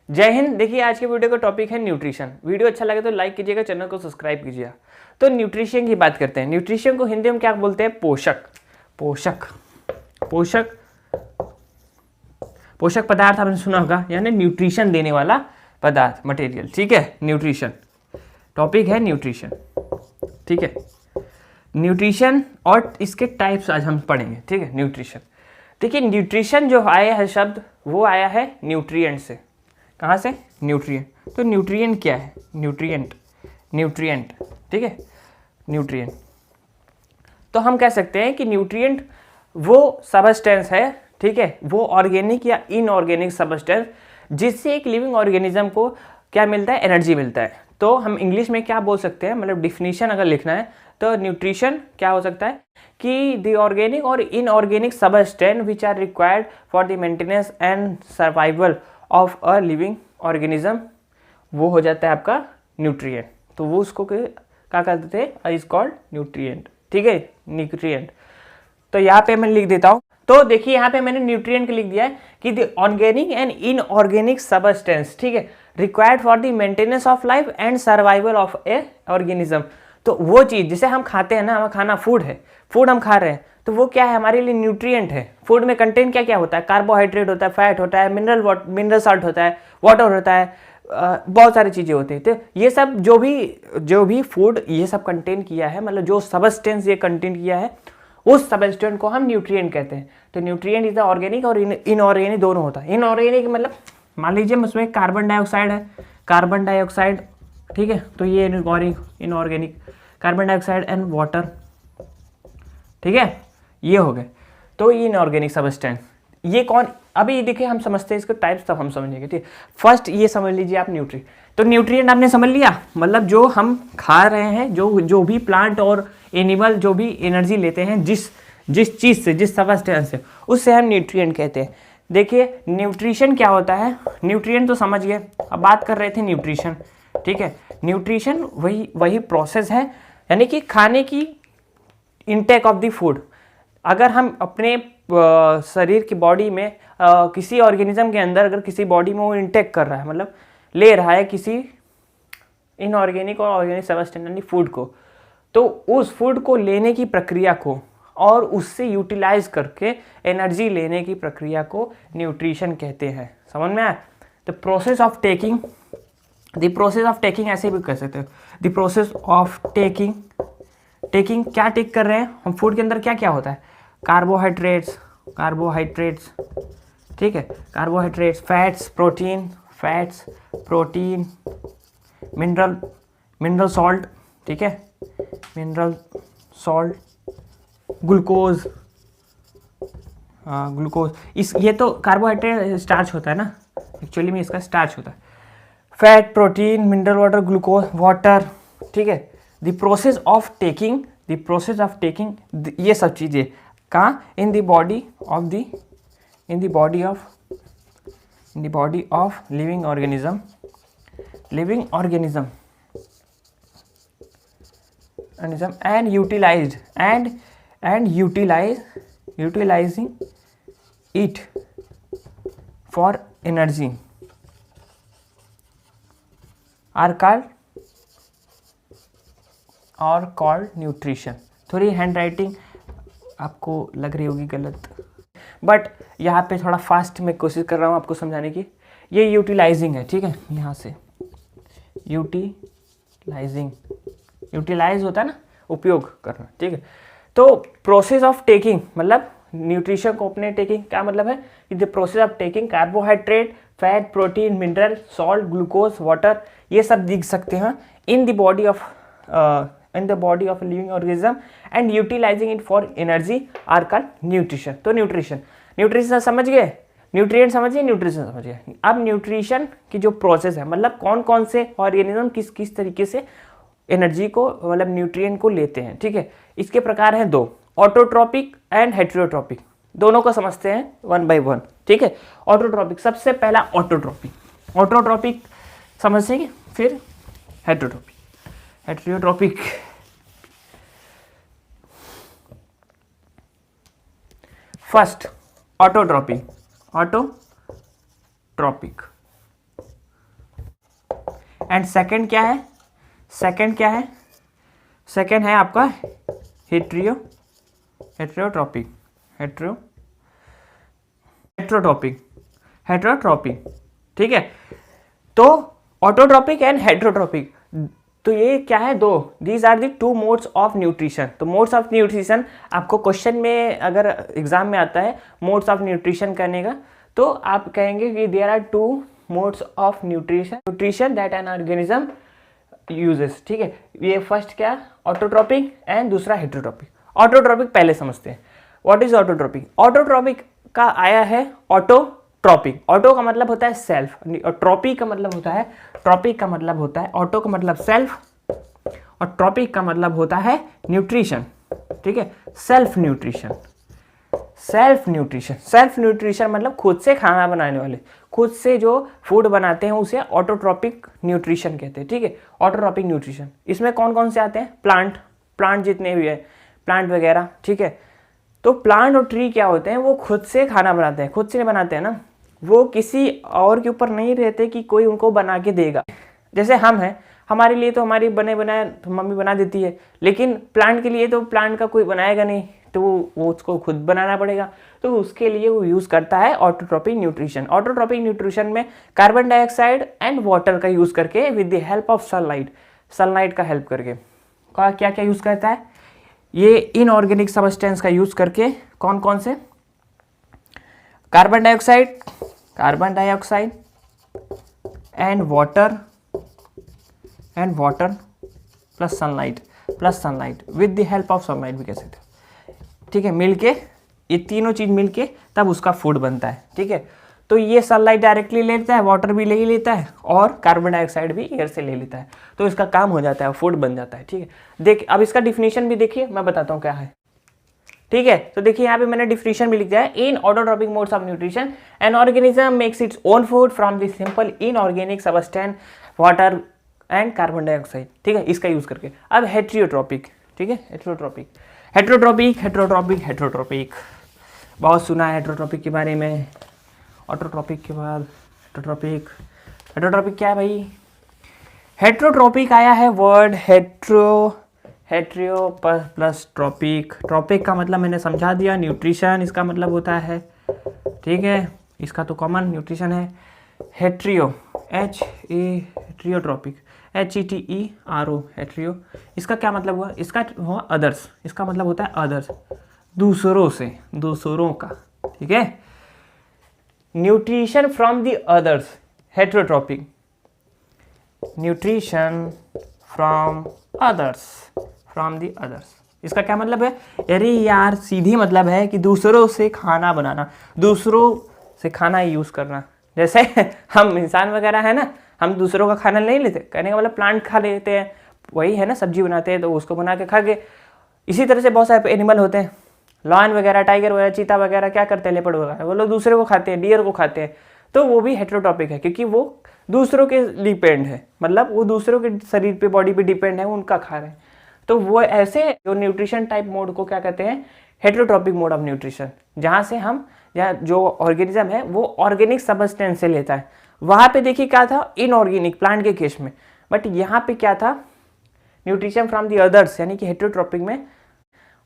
जय हिंद। देखिए आज के वीडियो का टॉपिक है न्यूट्रिशन। वीडियो अच्छा लगे तो लाइक कीजिएगा, चैनल को सब्सक्राइब कीजिएगा। तो न्यूट्रिशन की बात करते हैं। न्यूट्रिशन को हिंदी में क्या बोलते हैं? पोषक। पोषक पोषक पोषक पदार्थ आपने सुना होगा, यानी न्यूट्रिशन देने वाला पदार्थ, मटेरियल। ठीक है, न्यूट्रिशन टॉपिक है, न्यूट्रिशन। ठीक है, न्यूट्रिशन और इसके टाइप्स आज हम पढ़ेंगे। ठीक है, न्यूट्रिशन। देखिए न्यूट्रिशन जो आया है शब्द, वो आया है न्यूट्रिएंट से। कहाँ से? न्यूट्रिएंट। तो न्यूट्रिएंट क्या है? Nutrient, nutrient. ठीक है, न्यूट्रिएंट। तो हम कह सकते हैं कि न्यूट्रिएंट वो सबस्टेंस है, ठीक है, वो ऑर्गेनिक या इनऑर्गेनिक सबस्टेंस जिससे एक लिविंग ऑर्गेनिज्म को क्या मिलता है? एनर्जी मिलता है। तो हम इंग्लिश में क्या बोल सकते हैं, मतलब डिफिनीशन अगर लिखना है तो न्यूट्रिशन क्या हो सकता है कि द ऑर्गेनिक और inorganic substance which are required for the maintenance and survival of a living organism, वो हो जाता है आपका न्यूट्रिएंट। तो वो उसको क्या कहते हैं? Is called nutrient. ठीक है, न्यूट्रिएंट। तो यहाँ पे मैं लिख देता हूँ। तो देखिए यहाँ पे मैंने न्यूट्रिएंट लिख दिया है कि the organic and inorganic substance, ठीक है, required for the maintenance of life and survival of A organism. तो वो चीज़ जिसे हम खाते हैं ना, हमारा खाना फूड है, फूड हम खा रहे हैं, तो वो क्या है? हमारे लिए न्यूट्रिएंट है। फूड में कंटेंट क्या क्या होता है? कार्बोहाइड्रेट होता है, फैट होता है, मिनरल साल्ट होता है, वाटर होता है, बहुत सारी चीज़ें होती हैं। तो ये सब जो भी फूड ये सब कंटेन किया है, मतलब जो सबस्टेंस ये कंटेन किया है, उस सबस्टेंस को हम न्यूट्रिएंट कहते हैं। तो न्यूट्रिएंट इज द ऑर्गेनिक और इनऑर्गेनिक दोनों होता है। इनऑर्गेनिक मतलब मान लीजिए उसमें कार्बन डाइऑक्साइड है, कार्बन डाइऑक्साइड, ठीक है, तो ये inorganic, carbon dioxide and water, ठीक है, ये हो गए। तो ये इनऑर्गेनिक सबस्टेंस, ये कौन? अभी देखिए हम समझते हैं इसके टाइप्स, तब हम समझेंगे। ठीक, फर्स्ट ये समझ लीजिए आप न्यूट्री। तो न्यूट्रिएंट आपने समझ लिया, मतलब जो हम खा रहे हैं, जो भी प्लांट और एनिमल जो भी एनर्जी लेते हैं, जिस चीज़ से, जिस सबस्टेंस से, उससे हम न्यूट्रिएंट कहते हैं। देखिए न्यूट्रिशन क्या होता है? न्यूट्रिएंट तो समझ गए, अब बात कर रहे थे न्यूट्रिशन। ठीक है, न्यूट्रिशन वही प्रोसेस है, यानी कि खाने की इनटेक ऑफ द फूड। अगर हम अपने शरीर की बॉडी में किसी ऑर्गेनिज्म के अंदर अगर किसी बॉडी में वो इनटेक कर रहा है, मतलब ले रहा है किसी इनऑर्गेनिक और ऑर्गेनिक सबस्टेंस यानी फूड को, तो उस फूड को लेने की प्रक्रिया को और उससे यूटिलाइज करके एनर्जी लेने की प्रक्रिया को न्यूट्रिशन कहते हैं। समझ में आया? द प्रोसेस ऑफ टेकिंग, ऐसे भी कह सकते हो, द प्रोसेस ऑफ टेकिंग क्या टेक कर रहे हैं हम? फूड के अंदर क्या क्या होता है? कार्बोहाइड्रेट्स, ठीक है, carbohydrates, fats, protein, mineral salt, ठीक है, मिनरल सॉल्ट, ग्लूकोज, इस ये तो कार्बोहाइड्रेट स्टार्च होता है ना, एक्चुअली में इसका स्टार्च होता है। Fat, protein, mineral water, glucose, water, ठीक है। द प्रोसेस ऑफ टेकिंग ये सब चीज़ें कहाँ? इन the body of living organism and utilizing it for energy are called nutrition। थोड़ी हैंड राइटिंग आपको लग रही होगी गलत, बट यहाँ पे थोड़ा फास्ट मैं कोशिश कर रहा हूँ आपको समझाने की। ये यूटिलाइजिंग है, ठीक है, यहाँ से यूटिलाइज होता है ना, उपयोग करना, ठीक है। तो प्रोसेस ऑफ टेकिंग मतलब न्यूट्रिशन को अपने टेकिंग क्या मतलब है कि the process of taking carbohydrate, fat, protein, mineral salt, glucose, water, ये सब दिख सकते हैं in the body of living organism and utilising it for energy are called nutrition. तो न्यूट्रिशन समझ गए, न्यूट्रिएंट समझिए, न्यूट्रिशन समझिए। अब न्यूट्रिशन की जो प्रोसेस है, मतलब कौन कौन से ऑर्गेनिज्म किस तरीके से एनर्जी को, मतलब न्यूट्रिएंट को लेते हैं, ठीक है। इसके प्रकार हैं दो, ऑटोट्रॉपिक एंड हेटेरोट्रॉपिक। दोनों को समझते हैं वन बाय वन, ठीक है। ऑटोट्रॉपिक, सबसे पहला ऑटोट्रॉपिक समझेंगे, फिर heterotrophic. First autotrophic and second क्या है, सेकंड है आपका हेट्रोट्रॉपिक, ठीक है। तो ऑटोट्रॉपिक एंड हेट्रोट्रॉपिक, तो ये क्या है, दो, these are the two modes of nutrition. तो मोड्स ऑफ न्यूट्रिशन आपको क्वेश्चन में अगर एग्जाम में आता है मोड्स ऑफ न्यूट्रिशन करने का, तो आप कहेंगे कि there are two modes of nutrition that an organism uses, ठीक है। ये फर्स्ट क्या, ऑटोट्रॉपिक एंड दूसरा हेट्रोट्रॉपिक। ऑटोट्रॉपिक पहले समझते हैं, व्हाट इज ऑटोट्रॉपिक। ऑटोट्रॉपिक का आया है ऑटोट्रॉपिक, ऑटो का मतलब होता है सेल्फ, और ट्रॉपिक का मतलब होता है, ऑटो का मतलब सेल्फ और ट्रॉपिक का मतलब होता है न्यूट्रिशन, ठीक है। सेल्फ न्यूट्रिशन मतलब खुद से खाना बनाने वाले, खुद से जो फूड बनाते हैं उसे ऑटोट्रॉपिक न्यूट्रिशन कहते हैं, ठीक है। ऑटोट्रॉपिक न्यूट्रिशन इसमें कौन कौन से आते हैं, प्लांट जितने भी है, प्लांट वगैरह, ठीक है। तो प्लांट और ट्री क्या होते हैं, वो खुद से खाना बनाते हैं, खुद से नहीं बनाते हैं ना, वो किसी और के ऊपर नहीं रहते कि कोई उनको बना के देगा। जैसे हम हैं, हमारे लिए तो हमारी बने बनाए तो मम्मी बना देती है, लेकिन प्लांट के लिए तो प्लांट का कोई बनाएगा नहीं, तो वो उसको खुद बनाना पड़ेगा, तो उसके लिए वो यूज़ करता है ऑटोट्रॉपिक न्यूट्रिशन। ऑटोट्रॉपिक न्यूट्रिशन में कार्बन डाइऑक्साइड एंड वाटर का यूज़ करके with the help of sunlight का हेल्प करके क्या क्या यूज़ करता है, ये इनऑर्गेनिक सब्सटेंस का यूज़ करके, कौन कौन से, carbon dioxide and water plus sunlight with the help of sunlight भी कह सकते हैं, ठीक है। मिलके ये तीनों चीज़ मिलके तब उसका फूड बनता है, ठीक है। तो ये सनलाइट डायरेक्टली ले लेता है, वाटर भी ले ही लेता है और कार्बन डाइऑक्साइड भी एयर से ले लेता है, तो इसका काम हो जाता है, फूड बन जाता है, ठीक है। देख अब इसका डिफिनीशन भी देखिए, मैं बताता हूँ क्या है, ठीक है। तो देखिए यहाँ पे मैंने डिफिनीशन भी लिख दिया है, in autotrophic modes of nutrition an organism makes its own food from the simple inorganic substance water and carbon dioxide, ठीक है, इसका यूज करके। अब हेट्रोट्रॉपिक, ठीक है, हेट्रोट्रॉपिक बहुत सुना है हेट्रोट्रॉपिक के बारे में। ऑटोट्रॉपिक के बाद हेट्रोट्रॉपिक क्या है भाई, हेट्रोट्रॉपिक आया है वर्ड हेट्रो प्लस ट्रॉपिक का मतलब मैंने समझा दिया, न्यूट्रिशन इसका मतलब होता है, ठीक है, इसका तो कॉमन न्यूट्रिशन है। हेट्रियो हेट्रियोट्रॉपिक हेट्रियो, इसका क्या मतलब हुआ, इसका हुआ अदर्स, इसका मतलब होता है अदर्स, दूसरों का, ठीक है। Nutrition from the others, heterotrophic, nutrition from the others, इसका क्या मतलब है, अरे यार सीधी मतलब है कि दूसरों से खाना बनाना, दूसरों से खाना यूज करना। जैसे हम इंसान वगैरह है ना, हम दूसरों का खाना नहीं लेते, कहने का मतलब प्लांट खा लेते हैं, वही है ना, सब्जी बनाते हैं तो उसको बना के खा के। इसी तरह से बहुत सारे एनिमल होते हैं, लॉयन वगैरह, टाइगर वगैरह, चीता वगैरह क्या करते हैं, लेपर्ड वगैरह, वो लोग दूसरे को खाते हैं, डियर को खाते हैं, तो वो भी हेट्रोट्रॉपिक है, क्योंकि वो दूसरों के डिपेंड है, मतलब वो दूसरों के शरीर पे, बॉडी पे डिपेंड है, उनका खा रहे हैं। तो वो ऐसे जो न्यूट्रिशन टाइप मोड को क्या कहते हैं, हेट्रोट्रॉपिक मोड ऑफ न्यूट्रिशन, जहाँ से हम या जो ऑर्गेनिज्म है वो ऑर्गेनिक सबस्टेंस से लेता है। वहाँ पे देखिए क्या था, इनऑर्गेनिक प्लांट के केस में, बट यहाँ पे क्या था, न्यूट्रिशन फ्रॉम द अदर्स, यानी कि हेट्रोट्रॉपिक में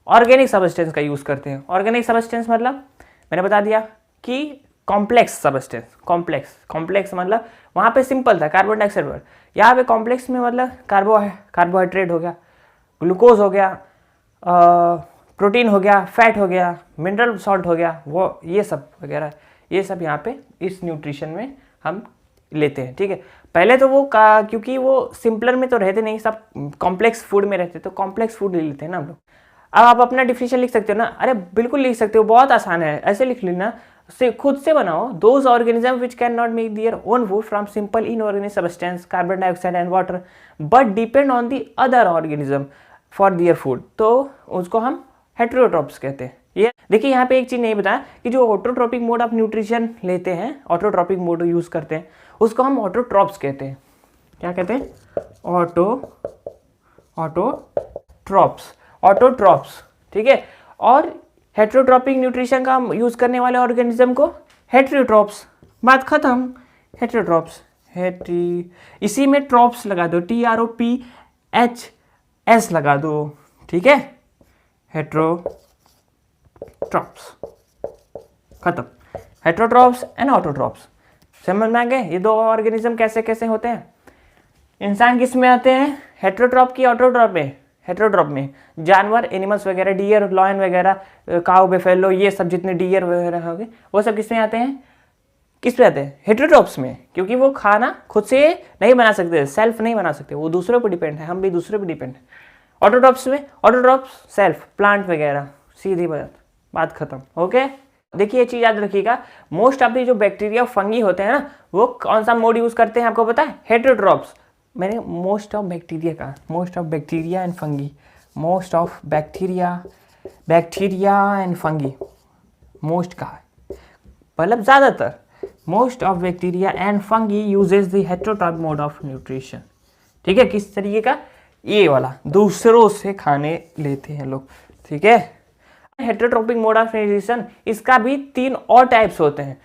ऑर्गेनिक सबस्टेंस का यूज़ करते हैं। ऑर्गेनिक सबस्टेंस मतलब मैंने बता दिया कि कॉम्प्लेक्स सबस्टेंस, कॉम्प्लेक्स मतलब वहाँ पे सिंपल था कार्बन डाइऑक्साइड वर्ड, यहाँ पे कॉम्प्लेक्स में मतलब कार्बोहाइड्रेट हो गया, ग्लूकोज हो गया, प्रोटीन हो गया, फैट हो गया, मिनरल सॉल्ट हो गया, वो ये सब वगैरह, ये सब यहाँ पे इस न्यूट्रिशन में हम लेते हैं, ठीक है। पहले तो वो क्योंकि वो सिंपलर में तो रहते नहीं, सब कॉम्प्लेक्स फूड में रहते, तो कॉम्प्लेक्स फूड ले लेते हैं ना हम लोग। अब आप अपना डिफिनेशन लिख सकते हो ना, अरे बिल्कुल लिख सकते हो, बहुत आसान है, ऐसे लिख लेना, खुद से बनाओ। Those organism which can not make their own food from simple inorganic substance carbon dioxide and water but depend on the other organism for their food, तो उसको हम हेट्रोट्रॉप्स कहते हैं। ये देखिए यहाँ पे एक चीज़ नहीं बताया कि जो ऑटोट्रॉपिक मोड ऑफ न्यूट्रिशन लेते हैं, ऑटोट्रॉपिक मोड यूज़ करते हैं, उसको हम ऑटोट्रॉप्स कहते हैं। क्या कहते हैं, ऑटोट्रॉप्स, ठीक है। और हेट्रोट्रॉपिक न्यूट्रिशन का यूज़ करने वाले ऑर्गेनिज्म को हेट्रोट्रॉप्स, बात खत्म। हेट्रोट्रॉप्स इसी में ट्रॉप्स लगा दो, TROPHS लगा दो, ठीक है, हेट्रोट्रॉप्स, खत्म। हेट्रोट्रॉप्स एंड ऑटोट्रॉप्स, समझ में आ गए ये दो ऑर्गेनिज्म कैसे कैसे होते हैं। इंसान किस में आते हैं, हेट्रोट्रॉप की ऑटोट्रॉप में। हेट्रोट्रॉप में जानवर, एनिमल्स वगैरह, डियर, लॉयन वगैरह, काऊ, बेफेलो, ये सब जितने डियर वगैरह हो गए वो सब किस में आते हैं, किस पे आते हैं, हेट्रोट्रॉप्स में, क्योंकि वो खाना खुद से नहीं बना सकते, सेल्फ नहीं बना सकते, वो दूसरों पर डिपेंड है, हम भी दूसरे पर डिपेंड है। ऑटोट्रॉप्स में, ऑटोट्रॉप्स सेल्फ, प्लांट वगैरह, सीधी बात खत्म। ओके, देखिए ये चीज याद रखिएगा, मोस्ट ऑफ द जो बैक्टीरिया फंगी होते हैं ना, वो कौन सा मोड यूज करते हैं आपको पता है, हेट्रोट्रॉप्स। मैंने मोस्ट ऑफ बैक्टीरिया कहा, most of bacteria and fungi, most of bacteria and fungi, most कहा मतलब ज्यादातर, most of bacteria and fungi uses the heterotroph mode of nutrition. ठीक है, किस तरीके का, ये वाला, दूसरों से खाने लेते हैं लोग, ठीक है। हेट्रोट्रोपिक मोड ऑफ न्यूट्रिशन, इसका भी 3 और टाइप्स होते हैं,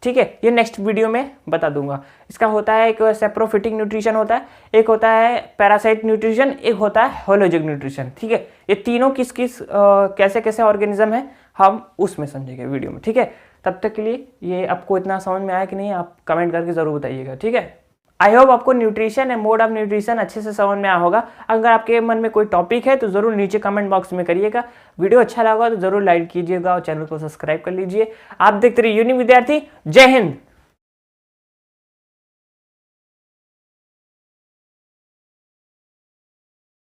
ठीक है, ये नेक्स्ट वीडियो में बता दूंगा। इसका होता है एक सेप्रोफिटिक न्यूट्रिशन होता है, एक होता है पैरासाइट न्यूट्रिशन, एक होता है होलोजिक न्यूट्रिशन, ठीक है। ये तीनों किस किस कैसे कैसे ऑर्गेनिज्म है हम उसमें समझेंगे वीडियो में, ठीक है। तब तक के लिए ये आपको इतना समझ में आया कि नहीं, आप कमेंट करके जरूर बताइएगा, ठीक है। आई होप आपको nutrition and mode of nutrition अच्छे से समझ में आया होगा। अगर आपके मन में कोई टॉपिक है तो ज़रूर नीचे कमेंट बॉक्स में करिएगा। वीडियो अच्छा लगा तो ज़रूर लाइक कीजिएगा और चैनल को सब्सक्राइब कर लीजिए। आप देखते रहिए यूनिक विद्यार्थी। जय हिंद।